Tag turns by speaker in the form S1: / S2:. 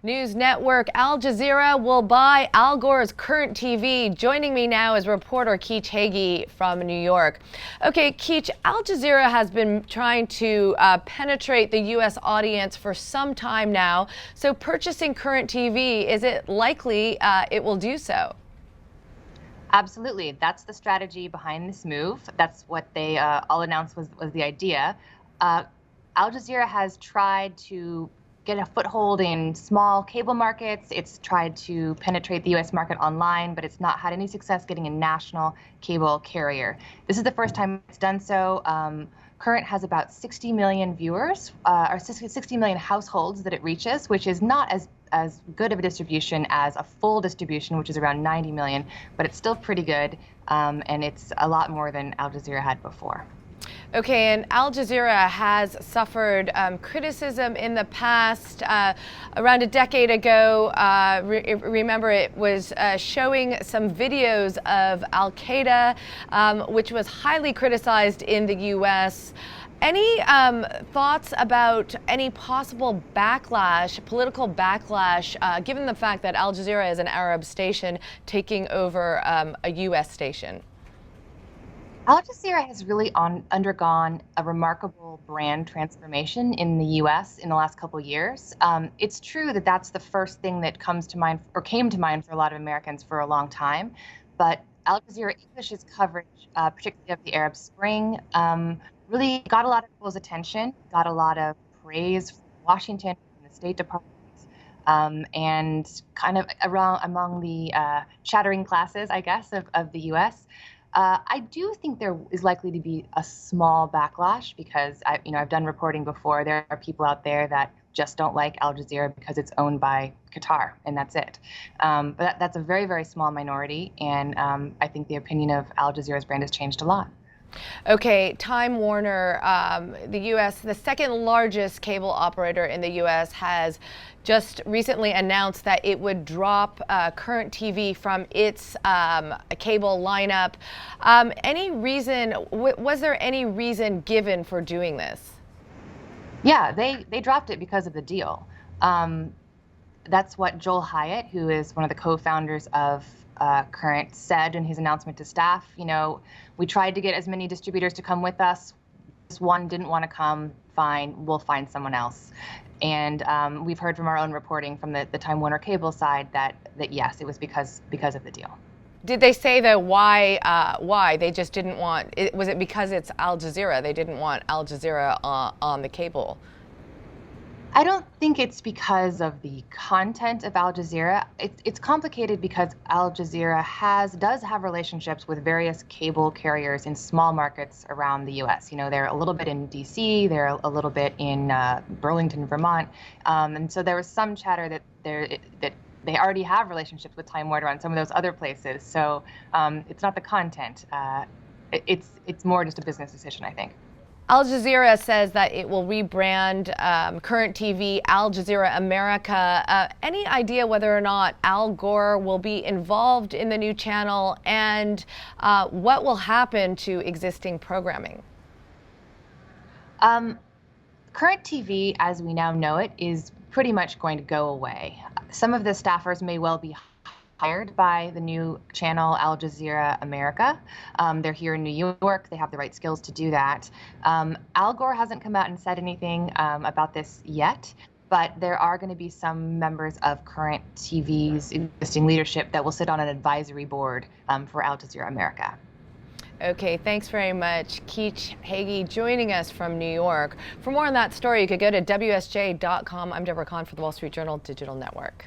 S1: News network Al Jazeera will buy Al Gore's Current TV. Joining me now is reporter Keach Hagey from New York. Okay, Keach, Al Jazeera has been trying to penetrate the U.S. audience for some time now. So purchasing Current TV, is it likely it will do so?
S2: Absolutely. That's the strategy behind this move. That's what they all announced was the idea. Al Jazeera has tried to get a foothold in small cable markets. It's tried to penetrate the U.S. market online, but it's not had any success getting a national cable carrier. This is the first time it's done so. Current has about 60 million viewers, or 60 million households that it reaches, which is not as good of a distribution as a full distribution, which is around 90 million, but it's still pretty good, and it's a lot more than Al Jazeera had before.
S1: Okay, and Al Jazeera has suffered criticism in the past. Around a decade ago, remember it was showing some videos of Al-Qaeda, which was highly criticized in the U.S. Any thoughts about any possible backlash, political backlash, given the fact that Al Jazeera is an Arab station taking over a U.S. station?
S2: Al Jazeera has really undergone a remarkable brand transformation in the U.S. in the last couple of years. It's true that that's the first thing that comes to mind, or came to mind for a lot of Americans for a long time. But Al Jazeera English's coverage, particularly of the Arab Spring, really got a lot of people's attention, got a lot of praise from Washington, from the State Department, and kind of among the chattering classes, I guess, of the U.S. I do think there is likely to be a small backlash because I've done reporting before. There are people out there that just don't like Al Jazeera because it's owned by Qatar, and that's it. But that's a very, very small minority, and I think the opinion of Al Jazeera's brand has changed a lot.
S1: Okay, Time Warner, the U.S., the second largest cable operator in the U.S., has just recently announced that it would drop Current TV from its cable lineup. Any reason, was there any reason given for doing this?
S2: Yeah, they dropped it because of the deal. That's what Joel Hyatt, who is one of the co-founders of Current, said in his announcement to staff. We tried to get as many distributors to come with us. This one didn't want to come. Fine, we'll find someone else. And we've heard from our own reporting from the Time Warner cable side that yes, it was because of the deal.
S1: Did they say though why they just didn't want it? Was it because it's Al Jazeera? They didn't want Al Jazeera on the cable?
S2: I don't think it's because of the content of Al Jazeera. It's complicated because Al Jazeera does have relationships with various cable carriers in small markets around the U.S. They're a little bit in D.C., they're a little bit in Burlington, Vermont, and so there was some chatter that they already have relationships with Time Warner on some of those other places. So it's not the content. It's more just a business decision, I think.
S1: Al Jazeera says that it will rebrand Current TV Al Jazeera America. Any idea whether or not Al Gore will be involved in the new channel, and what will happen to existing programming?
S2: Current TV, as we now know it, is pretty much going to go away. Some of the staffers may well be hired by the new channel Al Jazeera America. They're here in New York. They have the right skills to do that. Al Gore hasn't come out and said anything about this yet, but there are going to be some members of Current TV's existing leadership that will sit on an advisory board for Al Jazeera America.
S1: Okay, thanks very much. Keach Hagey joining us from New York. For more on that story, you could go to WSJ.com. I'm Deborah Kahn for the Wall Street Journal Digital Network.